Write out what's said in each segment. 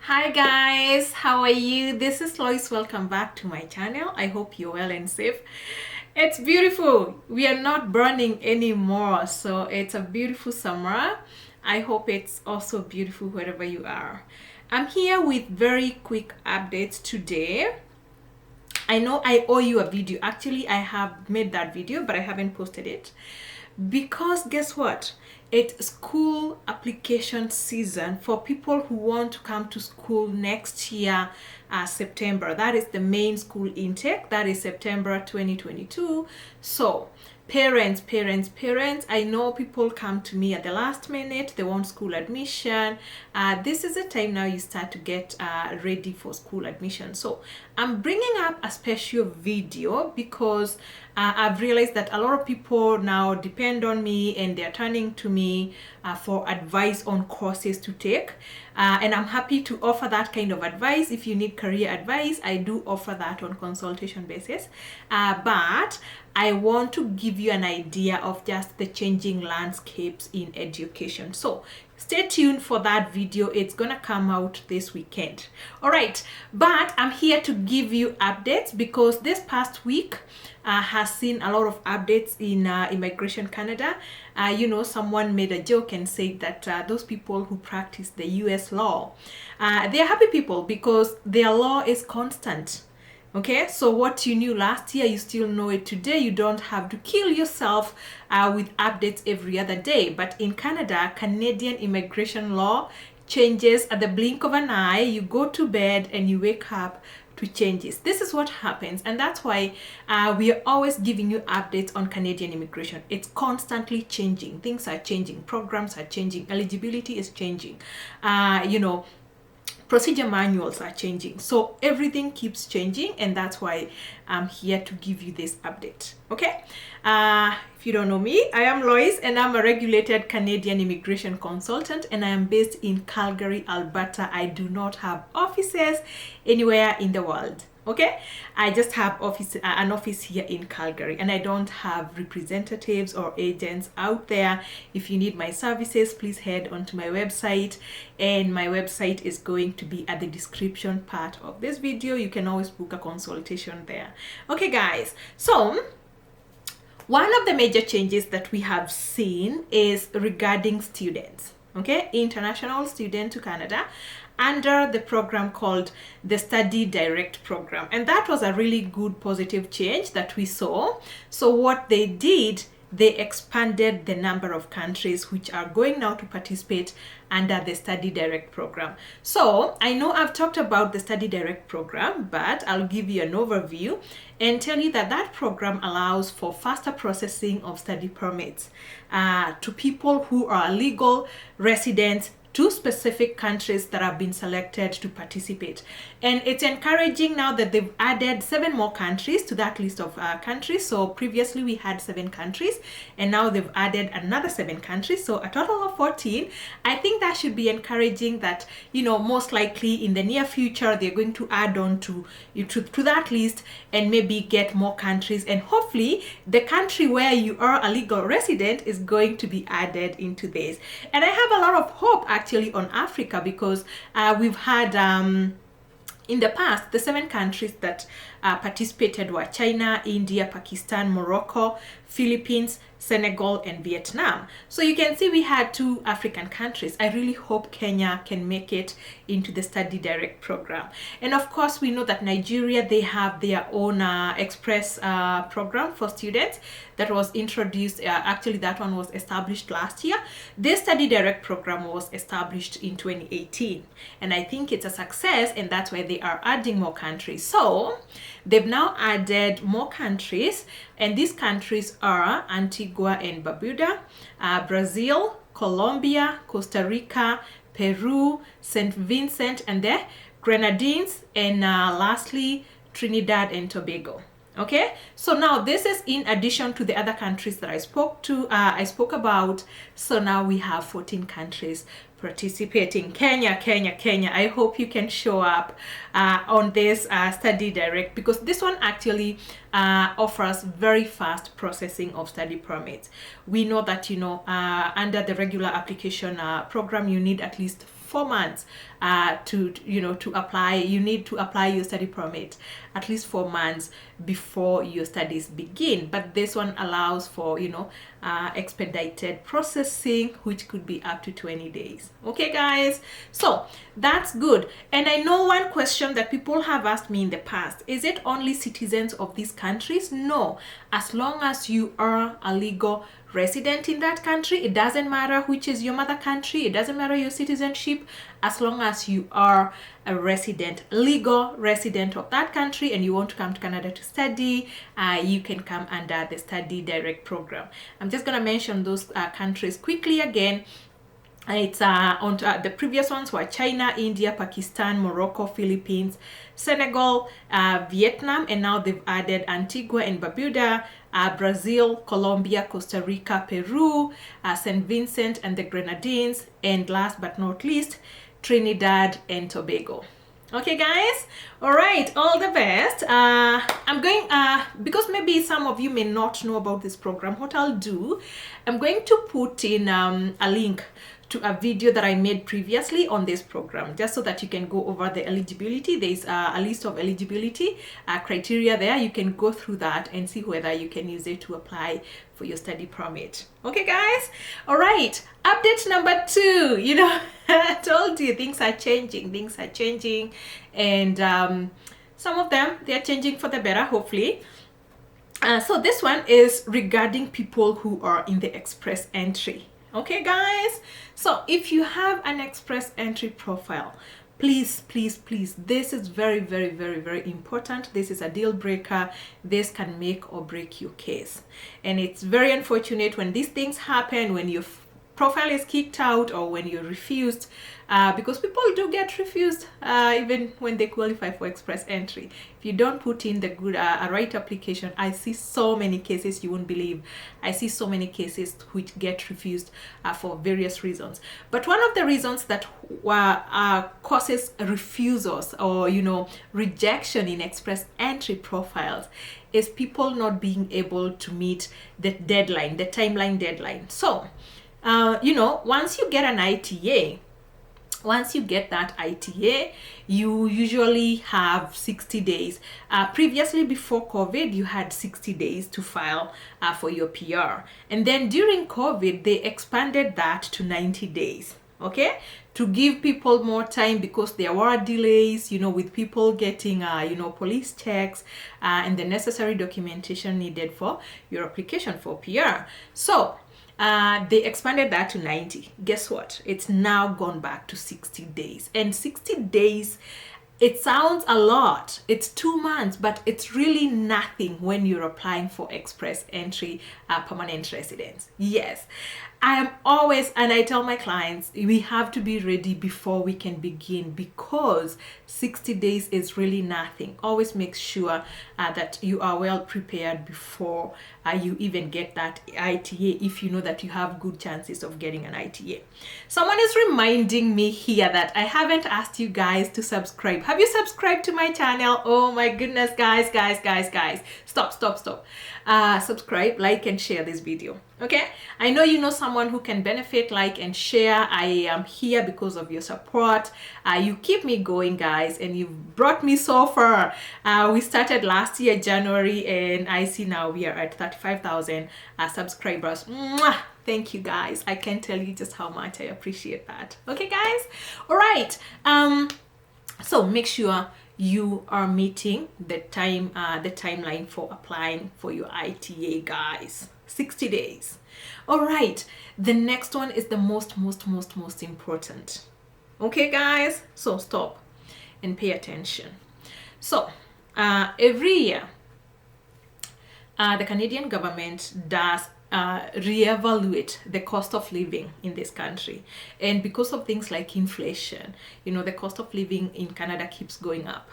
Hi guys, how are you? This is Lois. Welcome back to my channel. I hope you're well and safe. It's beautiful. We are not burning anymore, so it's a beautiful summer. I hope it's also beautiful wherever you are. I'm here with very quick updates today. I know I owe you a video. Actually, I have made that video, but I haven't posted it because guess what? It's school application season for people who want to come to school next year, September. That is the main school intake. That is September 2022. So parents, I know people come to me at the last minute. They want school admission. This is the time now you start to get ready for school admission. So I'm bringing up a special video because I've realized that a lot of people now depend on me and they're turning to me for advice on courses to take, and I'm happy to offer that kind of advice. If you need career advice, I do offer that on consultation basis, but I want to give you an idea of just the changing landscapes in education. So stay tuned for that video. It's gonna come out this weekend. All right, but I'm here to give you updates because this past week has seen a lot of updates in Immigration Canada. Someone made a joke and said that those people who practice the US law, they're happy people because their law is constant. Okay, so what you knew last year, you still know it today. You don't have to kill yourself with updates every other day. But in Canada, Canadian immigration law changes at the blink of an eye. You go to bed and you wake up to changes. This is what happens, and that's why we are always giving you updates on Canadian immigration. It's constantly changing. Things are changing. Programs are changing. Eligibility is changing. Procedure manuals are changing, so everything keeps changing, and that's why I'm here to give you this update. Okay, if you don't know me, I am Lois and I'm a regulated Canadian immigration consultant, and I am based in Calgary, Alberta. I do not have offices anywhere in the world. Okay, I just have an office here in Calgary, and I don't have representatives or agents out there. If you need my services, please head onto my website, and my website is going to be at the description part of this video. You can always book a consultation there. Okay guys, so one of the major changes that we have seen is regarding students, okay, international student to Canada, under the program called the Study Direct program. And that was a really good positive change that we saw. So what they did, they expanded the number of countries which are going now to participate under the Study Direct program. So I know I've talked about the Study Direct program, but I'll give you an overview and tell you that that program allows for faster processing of study permits to people who are legal residents to specific countries that have been selected to participate. And it's encouraging now that they've added 7 more countries to that list of countries. So previously we had 7 countries, and now they've added another 7 countries, so a total of 14. I think that should be encouraging that, most likely in the near future they're going to add on to that list and maybe get more countries, and hopefully the country where you are a legal resident is going to be added into this. And I have a lot of hope actually on Africa, because we've had in the past, the 7 countries that participated were China, India, Pakistan, Morocco, Philippines, Senegal, and Vietnam. So you can see we had 2 African countries. I really hope Kenya can make it into the Study Direct program. And of course, we know that Nigeria, they have their own express program for students that was introduced. Actually, that one was established last year. This Study Direct program was established in 2018. And I think it's a success, and that's why they are adding more countries. So they've now added more countries, and these countries are Antigua and Barbuda, Brazil, Colombia, Costa Rica, Peru, St. Vincent and the Grenadines, and lastly Trinidad and Tobago. Okay, so now this is in addition to the other countries that I spoke about. So now we have 14 countries participating. Kenya. I hope you can show up on this Study Direct, because this one actually offers very fast processing of study permits. We know that under the regular application program you need at least 4 months to apply. You need to apply your study permit at least 4 months before your studies begin. But this one allows for expedited processing, which could be up to 20 days. Okay guys, so that's good. And I know one question that people have asked me in the past: is it only citizens of these countries? No, as long as you are a legal resident in that country, it doesn't matter which is your mother country, it doesn't matter your citizenship, as long as you are a legal resident of that country and you want to come to Canada to study, you can come under the Study Direct program. I'm just going to mention those countries quickly again. It's the previous ones were China, India, Pakistan, Morocco, Philippines, Senegal, Vietnam, and now they've added Antigua and Barbuda, Brazil, Colombia, Costa Rica, Peru, St. Vincent and the Grenadines, and last but not least, Trinidad and Tobago. Okay guys, all right, all the best. I'm going because maybe some of you may not know about this program. What I'll do, I'm going to put in a link to a video that I made previously on this program, just so that you can go over the eligibility. There's a list of eligibility criteria there. You can go through that and see whether you can use it to apply for your study permit. Okay guys, all right, update number 2. I told you things are changing, and some of them, they are changing for the better, hopefully. So this one is regarding people who are in the express entry. Okay guys, so if you have an express entry profile, please, this is very important. This is a deal breaker. This can make or break your case, and it's very unfortunate when these things happen, when your profile is kicked out or when you're refused, because people do get refused even when they qualify for express entry. If you don't put in the good right application, I see so many cases you won't believe. I see so many cases which get refused for various reasons. But one of the reasons that causes refusals or rejection in express entry profiles is people not being able to meet the deadline, the timeline deadline. So once you get an ITA, once you get that ITA, you usually have 60 days. Previously, before COVID, you had 60 days to file for your PR. And then during COVID, they expanded that to 90 days, okay? To give people more time, because there were delays, with people getting, police checks and the necessary documentation needed for your application for PR. So they expanded that to 90. Guess what? It's now gone back to 60 days. And 60 days, it sounds a lot. It's 2 months, but it's really nothing when you're applying for express entry permanent residence. Yes, I am always, and I tell my clients, we have to be ready before we can begin, because 60 days is really nothing. Always make sure that you are well prepared before you even get that ITA, if you know that you have good chances of getting an ITA. Someone is reminding me here that I haven't asked you guys to subscribe. Have you subscribed to my channel? Oh my goodness, guys. Stop. Subscribe, like, and share this video. Okay, I know you know someone who can benefit. Like and share. I am here because of your support. You keep me going, guys, and you've brought me so far. We started last year January, and I see now we are at 35,000 subscribers. Mwah! Thank you guys. I can't tell you just how much I appreciate that. Okay guys, all right, so make sure you are meeting the timeline for applying for your ITA, guys. 60 days. All right, the next one is the most important. Okay guys, so stop and pay attention. So every year the Canadian government does reevaluate the cost of living in this country, and because of things like inflation, the cost of living in Canada keeps going up,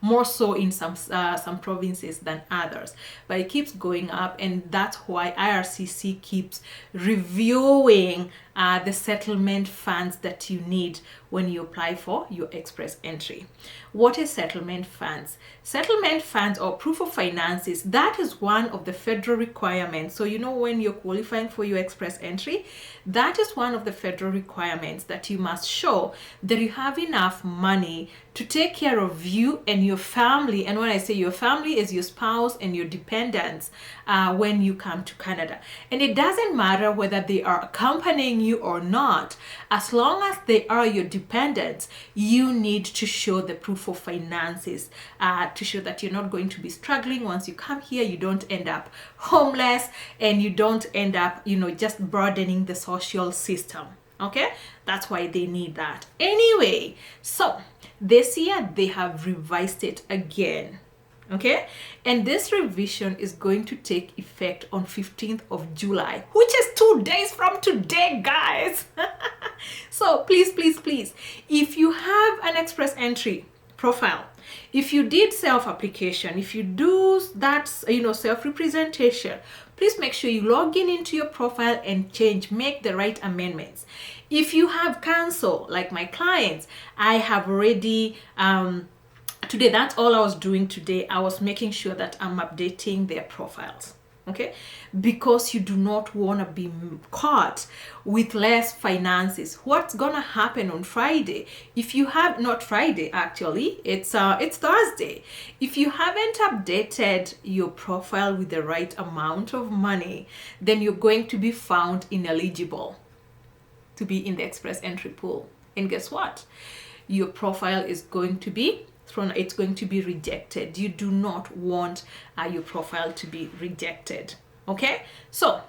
more so in some provinces than others, but it keeps going up. And that's why IRCC keeps reviewing the settlement funds that you need when you apply for your express entry. What is settlement funds? Settlement funds or proof of finances, that is one of the federal requirements. So you know, when you're qualifying for your express entry, that is one of the federal requirements that you must show that you have enough money to take care of you and your family. And when I say your family, is your spouse and your dependents when you come to Canada. And it doesn't matter whether they are accompanying you or not. As long as they are your dependents, you need to show the proof of finances to show that you're not going to be struggling once you come here. You don't end up homeless, and you don't end up, you know, just burdening the social system. Okay, that's why they need that. Anyway, so this year they have revised it again. Okay, and this revision is going to take effect on 15th of July, which is 2 days from today, guys. So please, please, please, if you have an express entry profile, if you did self-application, if you do that, you know, self-representation, please make sure you log in into your profile and make the right amendments. If you have cancelled, like my clients, I have already today, that's all I was doing today. I was making sure that I'm updating their profiles. Okay, because you do not want to be caught with less finances. What's gonna happen on Friday if you have, not Friday actually, it's Thursday, if you haven't updated your profile with the right amount of money, then you're going to be found ineligible to be in the express entry pool. And guess what? Your profile is going to be thrown, it's going to be rejected. You do not want your profile to be rejected. Okay, so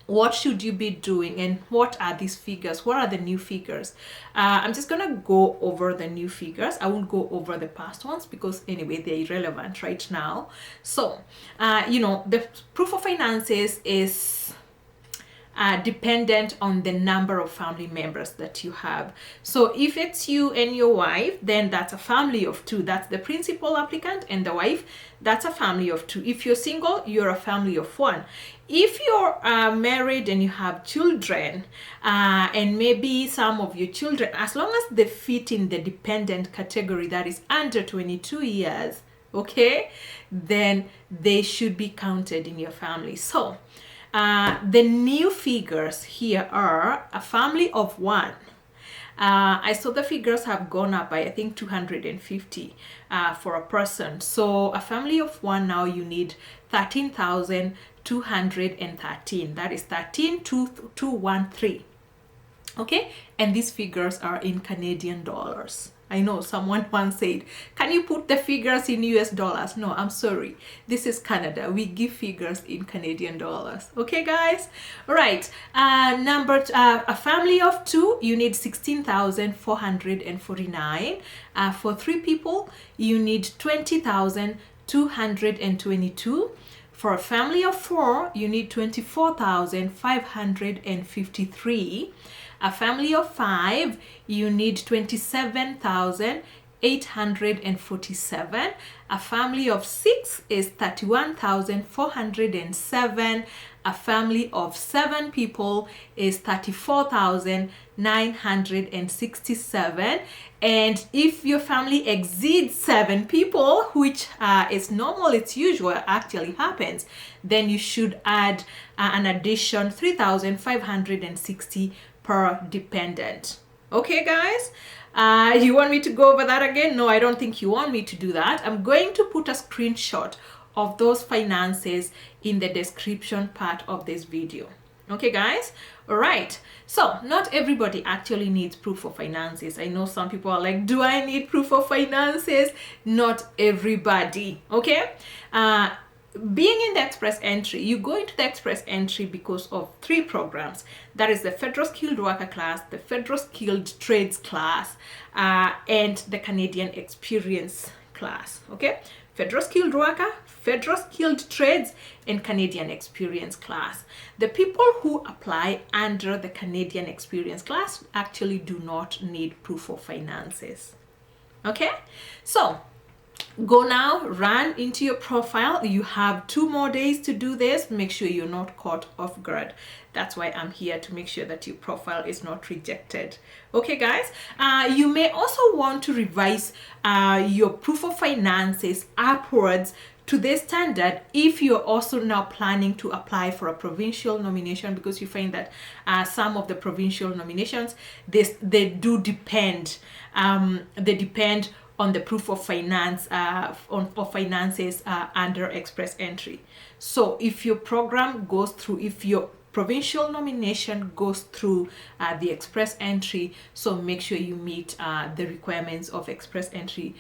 what should you be doing, and what are these figures? What are the new figures? I'm just gonna go over the new figures. I won't go over the past ones because anyway they're irrelevant right now. So you know, the proof of finances is dependent on the number of family members that you have. So if it's you and your wife, then that's a family of 2. That's the principal applicant and the wife. That's a family of 2. If you're single, you're a family of 1. If you're married and you have children, and maybe some of your children, as long as they fit in the dependent category, that is under 22 years, okay, then they should be counted in your family. So the new figures here are a family of 1. I saw the figures have gone up by, I think, 250 for a person. So a family of 1 now, you need 13,213. That is 13,213. Okay, and these figures are in Canadian dollars. I know someone once said, can you put the figures in US dollars? No, I'm sorry. This is Canada. We give figures in Canadian dollars. Okay, guys? All right. A family of 2, you need 16,449. For 3 people, you need 20,222. For a family of 4, you need 24,553. A family of 5, you need 27,847. A family of 6 is 31,407. A family of 7 people is 34,967. And if your family exceeds 7 people, which is normal, it's usual, actually happens, then you should add an addition 3,560 per dependent. Okay, guys? You want me to go over that again? No, I don't think you want me to do that. I'm going to put a screenshot of those finances in the description part of this video. Okay, guys? All right. So not everybody actually needs proof of finances. I know some people are like, do I need proof of finances? Not everybody. Okay? Being in the express entry, you go into the express entry because of 3 programs. That is the federal skilled worker class, the federal skilled trades class, and the Canadian experience class. Okay, federal skilled worker, federal skilled trades, and Canadian experience class. The people who apply under the Canadian experience class actually do not need proof of finances. Okay, so Go now, run into your profile. You have 2 more days to do this. Make sure you're not caught off guard. That's why I'm here, to make sure that your profile is not rejected. Okay, guys, you may also want to revise your proof of finances upwards to this standard if you're also now planning to apply for a provincial nomination, because you find that some of the provincial nominations, they do depend, they depend on the proof of finance of finances under express entry. So if your program goes through, if your provincial nomination goes through the express entry, so make sure you meet the requirements of express entry,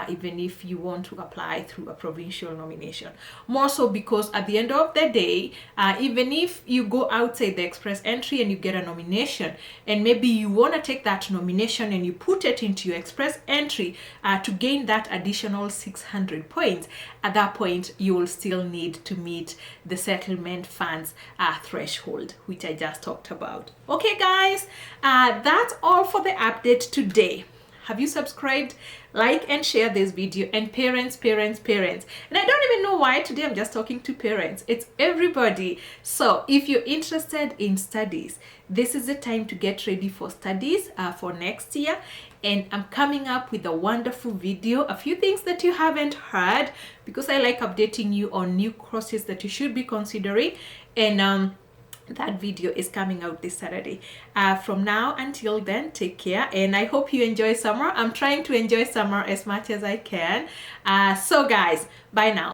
even if you want to apply through a provincial nomination. More so because at the end of the day, even if you go outside the express entry and you get a nomination, and maybe you want to take that nomination and you put it into your express entry to gain that additional 600 points, at that point you will still need to meet the settlement funds threshold, which I just talked about. Okay, guys, that's all for the update today. Have you subscribed? Like and share this video. And parents, and I don't even know why today I'm just talking to parents. It's everybody. So if you're interested in studies, this is the time to get ready for studies for next year. And I'm coming up with a wonderful video, a few things that you haven't heard, because I like updating you on new courses that you should be considering. And that video is coming out this Saturday. From now until then, take care, and I hope you enjoy summer. I'm trying to enjoy summer as much as I can. So guys, bye now.